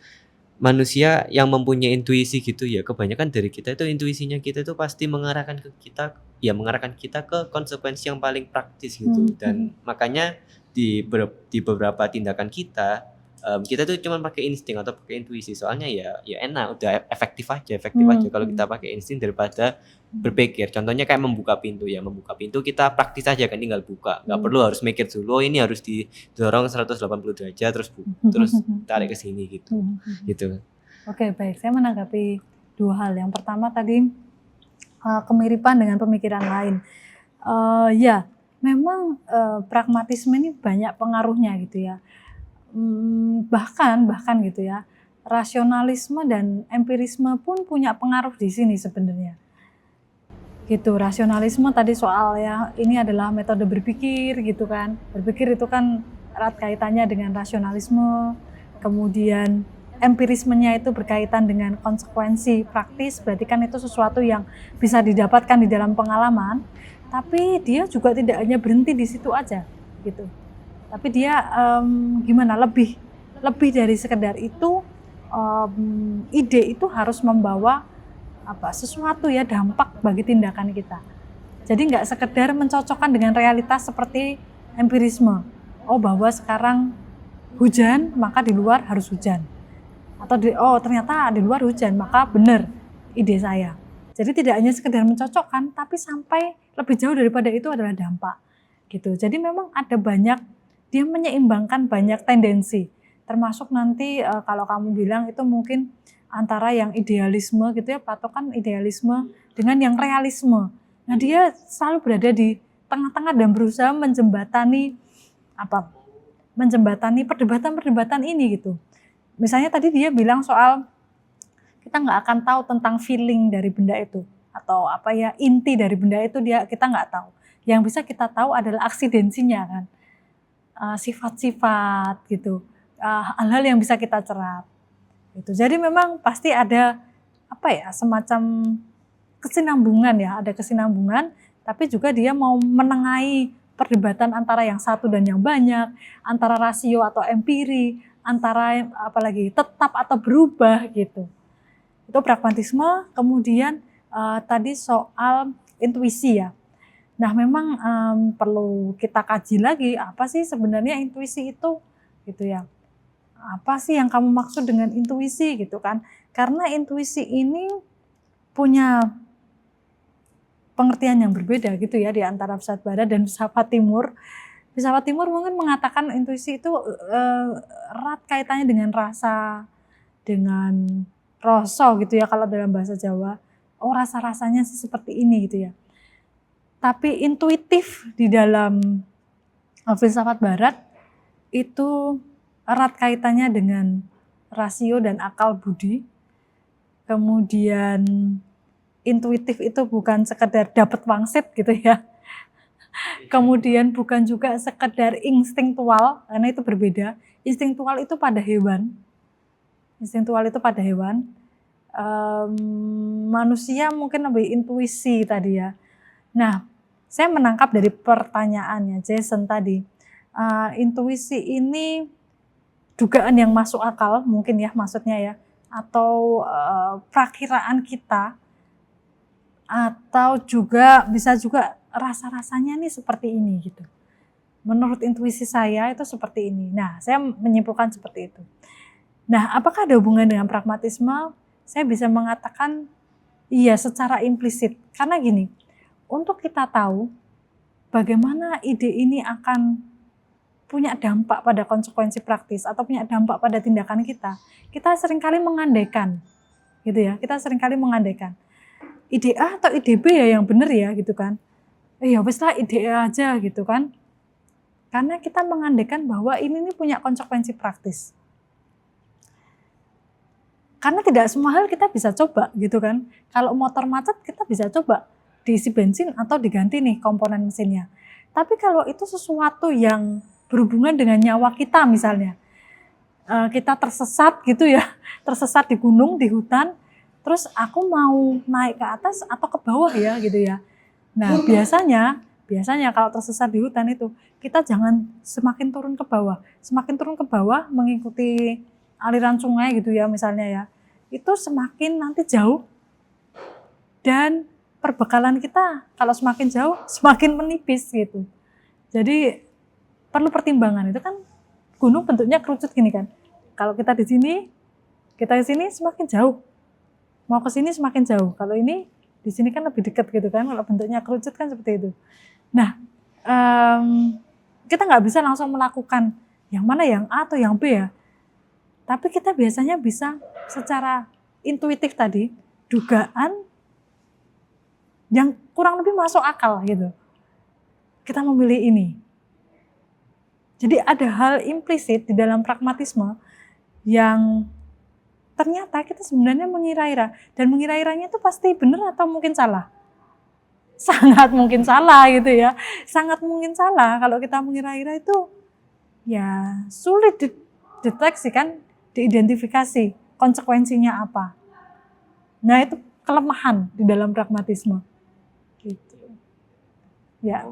manusia yang mempunyai intuisi gitu ya, kebanyakan dari kita itu intuisinya kita itu pasti mengarahkan kita ke konsekuensi yang paling praktis gitu. Dan makanya di beberapa tindakan kita tuh cuma pakai insting atau pakai intuisi. Soalnya ya enak, udah efektif aja kalau kita pakai insting daripada berpikir. Contohnya kayak membuka pintu kita praktis aja kan, tinggal buka, nggak perlu harus mikir dulu, ini harus didorong 180 derajat terus tarik ke sini gitu. Oke, baik, saya menanggapi dua hal. Yang pertama tadi kemiripan dengan pemikiran lain. Ya memang pragmatisme ini banyak pengaruhnya gitu ya. Bahkan gitu ya, rasionalisme dan empirisme pun punya pengaruh di sini sebenarnya. Gitu, rasionalisme tadi soal ya, ini adalah metode berpikir gitu kan. Berpikir itu kan erat kaitannya dengan rasionalisme. Kemudian empirismenya itu berkaitan dengan konsekuensi praktis, berarti kan itu sesuatu yang bisa didapatkan di dalam pengalaman. Tapi dia juga tidak hanya berhenti di situ aja gitu. Tapi dia lebih dari sekedar itu, ide itu harus membawa sesuatu ya, dampak bagi tindakan kita. Jadi nggak sekedar mencocokkan dengan realitas seperti empirisme. Oh, bahwa sekarang hujan maka di luar harus hujan. Atau ternyata di luar hujan maka benar ide saya. Jadi tidak hanya sekedar mencocokkan, tapi sampai lebih jauh daripada itu adalah dampak. Gitu. Jadi memang ada banyak, dia menyeimbangkan banyak tendensi. Termasuk nanti kalau kamu bilang itu mungkin antara yang idealisme gitu ya, patokan idealisme dengan yang realisme. Nah dia selalu berada di tengah-tengah dan berusaha menjembatani perdebatan-perdebatan ini gitu. Misalnya tadi dia bilang soal kita nggak akan tahu tentang feeling dari benda itu atau inti dari benda itu kita nggak tahu. Yang bisa kita tahu adalah aksidensinya kan, sifat-sifat gitu, hal-hal yang bisa kita cerap. Gitu. Jadi memang pasti ada semacam kesinambungan ya, ada kesinambungan, tapi juga dia mau menengahi perdebatan antara yang satu dan yang banyak, antara rasio atau empiri, antara apalagi tetap atau berubah gitu. Itu pragmatisme. Kemudian tadi soal intuisi ya. Nah memang perlu kita kaji lagi apa sih sebenarnya intuisi itu gitu ya. Apa sih yang kamu maksud dengan intuisi gitu kan? Karena intuisi ini punya pengertian yang berbeda gitu ya di antara filsafat barat dan filsafat timur. Filsafat timur mungkin mengatakan intuisi itu erat kaitannya dengan rasa, dengan rasa gitu ya kalau dalam bahasa Jawa. Oh rasa-rasanya sih seperti ini gitu ya. Tapi intuitif di dalam filsafat barat itu erat kaitannya dengan rasio dan akal budi. Kemudian intuitif itu bukan sekedar dapat wangsit gitu ya. Kemudian bukan juga sekedar instinktual, karena itu berbeda. Instinktual itu pada hewan. Manusia mungkin lebih intuisi tadi ya. Nah, saya menangkap dari pertanyaannya Jason tadi, intuisi ini dugaan yang masuk akal mungkin ya maksudnya ya, atau prakiraan kita, atau juga bisa juga rasa-rasanya nih seperti ini gitu. Menurut intuisi saya itu seperti ini. Nah, saya menyimpulkan seperti itu. Nah, apakah ada hubungan dengan pragmatisme? Saya bisa mengatakan iya secara implisit. Karena gini, untuk kita tahu bagaimana ide ini akan punya dampak pada konsekuensi praktis atau punya dampak pada tindakan kita seringkali mengandaikan. Gitu ya, kita seringkali mengandaikan. Ide A atau ide B ya yang benar ya gitu kan. Ya wes lah ide A aja gitu kan. Karena kita mengandaikan bahwa ini punya konsekuensi praktis. Karena tidak semua hal kita bisa coba gitu kan. Kalau motor macet kita bisa coba diisi bensin atau diganti nih komponen mesinnya. Tapi kalau itu sesuatu yang berhubungan dengan nyawa kita misalnya, kita tersesat gitu ya, tersesat di gunung, di hutan, terus aku mau naik ke atas atau ke bawah ya gitu ya. Nah biasanya kalau tersesat di hutan itu, kita jangan semakin turun ke bawah mengikuti aliran sungai gitu ya misalnya ya, itu semakin nanti jauh dan perbekalan kita kalau semakin jauh semakin menipis gitu. Jadi perlu pertimbangan, itu kan gunung bentuknya kerucut gini kan. Kalau kita di sini semakin jauh, mau ke sini semakin jauh. Kalau ini di sini kan lebih dekat gitu kan. Kalau bentuknya kerucut kan seperti itu. Nah, kita nggak bisa langsung melakukan yang mana yang A atau yang B ya. Tapi kita biasanya bisa secara intuitif tadi, dugaan yang kurang lebih masuk akal gitu. Kita memilih ini. Jadi ada hal implisit di dalam pragmatisme yang ternyata kita sebenarnya mengira-ira. Dan mengira-iranya itu pasti benar atau mungkin salah? Sangat mungkin salah gitu ya. Sangat mungkin salah kalau kita mengira-ira itu ya sulit dideteksi kan, diidentifikasi konsekuensinya apa. Nah itu kelemahan di dalam pragmatisme. Gitu. Ya.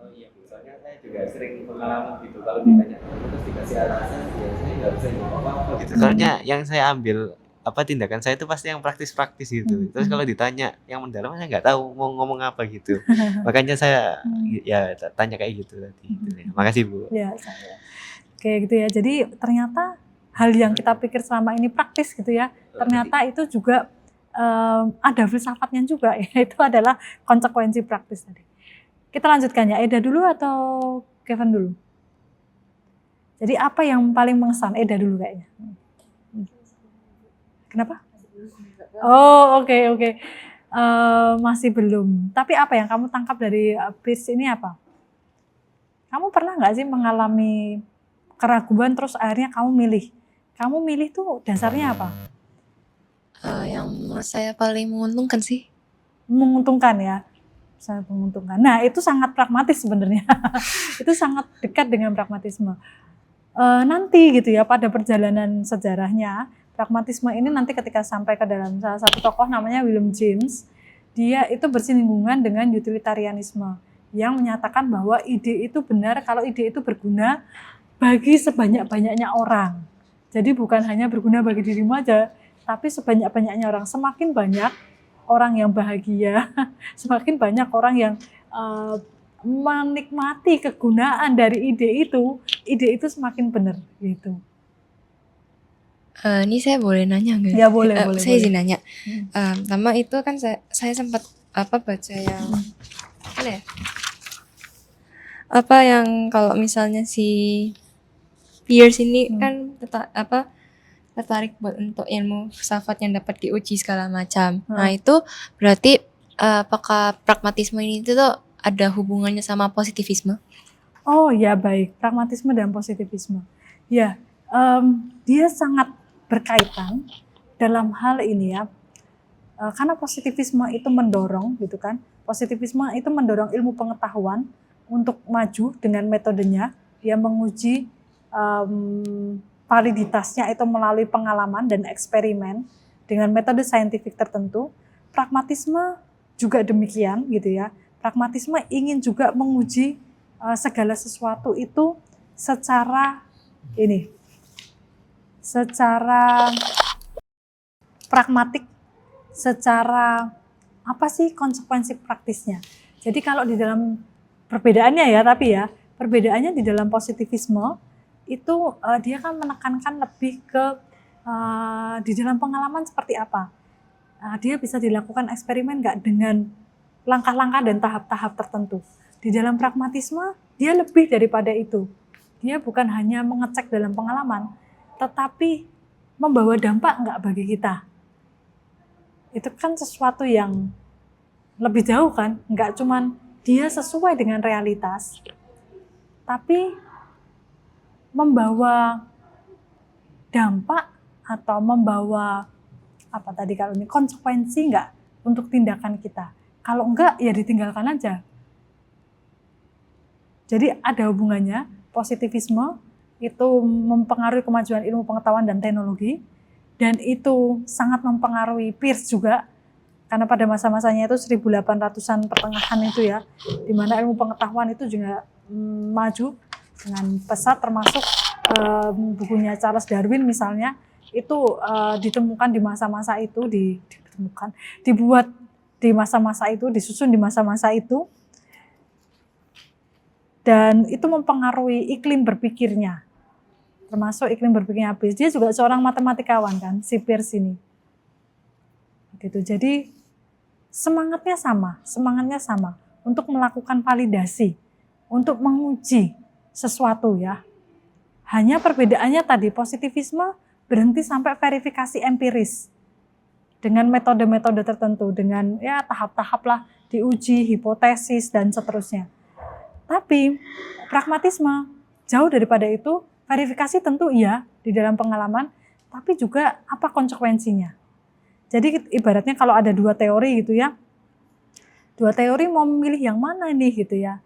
Oh iya, misalnya saya juga sering pengalaman gitu kalau ditanya terus dikasih alasan, ya saya nggak bisa jawab apa-apa gitu. Soalnya yang saya ambil tindakan saya itu pasti yang praktis-praktis gitu. Terus kalau ditanya yang mendalam saya nggak tahu mau ngomong apa gitu. Makanya saya ya tanya kayak gitu tadi. Gitu ya. Makasih Bu. Ya, saya. Kayak gitu ya. Jadi ternyata hal yang kita pikir selama ini praktis gitu ya, ternyata itu juga ada filsafatnya juga ya, itu adalah konsekuensi praktis tadi. Kita lanjutkan ya, Eda dulu atau Kevin dulu? Jadi apa yang paling mengesan? Eda dulu kayaknya. Kenapa? Oh, oke. Masih belum. Tapi apa yang kamu tangkap dari Pierce ini apa? Kamu pernah nggak sih mengalami keraguan terus akhirnya kamu milih? Kamu milih tuh dasarnya apa? Yang menurut saya paling menguntungkan sih. Menguntungkan ya, sangat menguntungkan. Nah itu sangat pragmatis sebenarnya. Itu sangat dekat dengan pragmatisme. Nanti gitu ya pada perjalanan sejarahnya, pragmatisme ini nanti ketika sampai ke dalam salah satu tokoh namanya William James, dia itu bersinggungan dengan utilitarianisme yang menyatakan bahwa ide itu benar kalau ide itu berguna bagi sebanyak-banyaknya orang. Jadi bukan hanya berguna bagi dirimu aja, tapi sebanyak-banyaknya orang. Semakin banyak orang yang bahagia, semakin banyak orang yang menikmati kegunaan dari ide itu semakin benar gitu. Ini saya boleh nanya nggak? Ya boleh. Saya izin nanya. Pertama itu kan saya sempat baca yang mana ya? Apa yang kalau misalnya si Pierce ini kan tertarik buat untuk ilmu filsafat yang dapat diuji segala macam. Nah itu berarti apakah pragmatisme ini tuh ada hubungannya sama positivisme? Oh ya baik, pragmatisme dan positivisme. Ya, dia sangat berkaitan dalam hal ini ya. Karena positivisme itu mendorong gitu kan. Positivisme itu mendorong ilmu pengetahuan untuk maju dengan metodenya. Dia menguji validitasnya itu melalui pengalaman dan eksperimen dengan metode saintifik tertentu. Pragmatisme juga demikian gitu ya. Pragmatisme ingin juga menguji segala sesuatu itu secara pragmatik, secara apa sih konsekuensi praktisnya. Jadi kalau di dalam perbedaannya ya, tapi ya perbedaannya di dalam positivisme itu dia kan menekankan lebih ke di dalam pengalaman seperti apa. Dia bisa dilakukan eksperimen nggak dengan langkah-langkah dan tahap-tahap tertentu. Di dalam pragmatisme, dia lebih daripada itu. Dia bukan hanya mengecek dalam pengalaman, tetapi membawa dampak nggak bagi kita. Itu kan sesuatu yang lebih jauh kan, nggak cuman dia sesuai dengan realitas, tapi membawa dampak atau membawa apa tadi kalau ini konsekuensi nggak untuk tindakan kita. Kalau enggak, ya ditinggalkan aja. Jadi ada hubungannya, positivisme itu mempengaruhi kemajuan ilmu pengetahuan dan teknologi, dan itu sangat mempengaruhi Pierce juga, karena pada masa-masanya itu 1800-an pertengahan itu ya, di mana ilmu pengetahuan itu juga maju dengan pesat, termasuk bukunya Charles Darwin misalnya, itu ditemukan di masa-masa itu, dibuat di masa-masa itu, disusun di masa-masa itu, dan itu mempengaruhi iklim berpikirnya, termasuk iklim berpikirnya Pierce. Dia juga seorang matematikawan kan, si Pierce ini. Gitu. Jadi semangatnya sama untuk melakukan validasi, untuk menguji sesuatu ya. Hanya perbedaannya tadi, positivisme berhenti sampai verifikasi empiris dengan metode-metode tertentu, dengan ya tahap-tahap lah, diuji, hipotesis, dan seterusnya. Tapi pragmatisme jauh daripada itu, verifikasi tentu iya di dalam pengalaman, tapi juga apa konsekuensinya. Jadi ibaratnya kalau ada dua teori gitu ya, dua teori mau memilih yang mana nih gitu ya,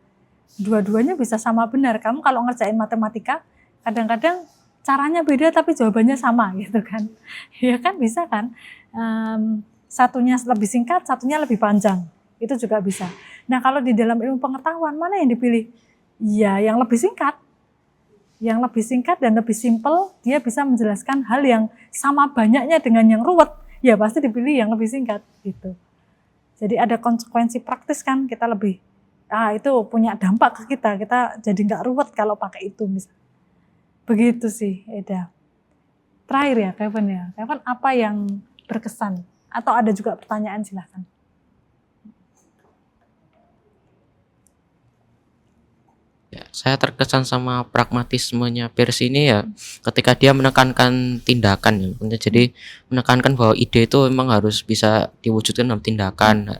dua-duanya bisa sama benar. Kamu kalau ngerjain matematika, kadang-kadang caranya beda tapi jawabannya sama gitu kan. Ya kan bisa kan. Satunya lebih singkat, satunya lebih panjang. Itu juga bisa. Nah kalau di dalam ilmu pengetahuan, mana yang dipilih? Ya yang lebih singkat. Yang lebih singkat dan lebih simpel, dia bisa menjelaskan hal yang sama banyaknya dengan yang ruwet. Ya pasti dipilih yang lebih singkat gitu. Jadi ada konsekuensi praktis kan, kita lebih, itu punya dampak ke kita jadi nggak ruwet kalau pakai itu misalnya. Begitu sih Eda. terakhir ya Kevin ya. Kevin apa yang berkesan? Atau ada juga pertanyaan, silahkan. Ya, saya terkesan sama pragmatismenya Pierce ini ya, ketika dia menekankan tindakan ya. Maksudnya jadi menekankan bahwa ide itu memang harus bisa diwujudkan dalam tindakan,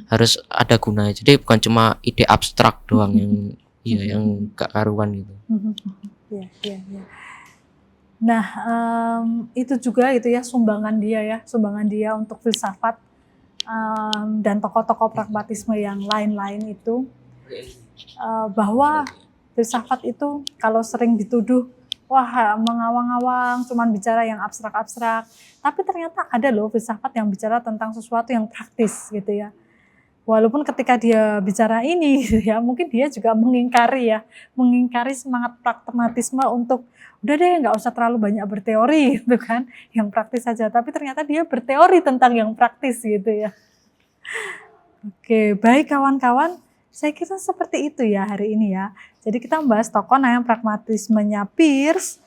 harus ada gunanya. Jadi bukan cuma ide abstrak doang yang yang gak karuan gitu. Iya. Nah, itu juga itu ya sumbangan dia untuk filsafat dan tokoh-tokoh pragmatisme yang lain-lain itu, bahwa filsafat itu kalau sering dituduh wah mengawang-awang, cuman bicara yang abstrak-abstrak, tapi ternyata ada loh filsafat yang bicara tentang sesuatu yang praktis gitu ya. Walaupun ketika dia bicara ini gitu ya, mungkin dia juga mengingkari semangat pragmatisme untuk udah deh nggak usah terlalu banyak berteori gitu kan, yang praktis saja. Tapi ternyata dia berteori tentang yang praktis gitu ya. Oke, baik kawan-kawan, saya kira seperti itu ya hari ini ya. Jadi kita membahas tokoh yang pragmatismenya Pierce.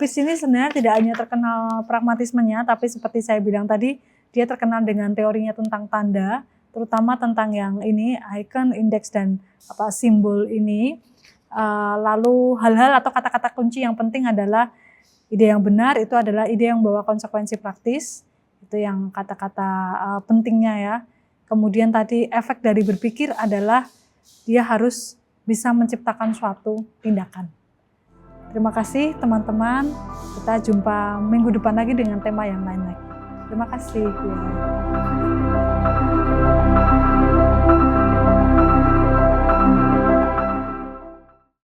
Pierce ini sebenarnya tidak hanya terkenal pragmatismenya, tapi seperti saya bilang tadi, dia terkenal dengan teorinya tentang tanda, terutama tentang yang ini icon, indeks dan simbol ini. Lalu hal-hal atau kata-kata kunci yang penting adalah ide yang benar itu adalah ide yang membawa konsekuensi praktis. Itu yang kata-kata pentingnya ya. Kemudian tadi efek dari berpikir adalah dia harus bisa menciptakan suatu tindakan. Terima kasih teman-teman. Kita jumpa minggu depan lagi dengan tema yang lain lagi. Terima kasih.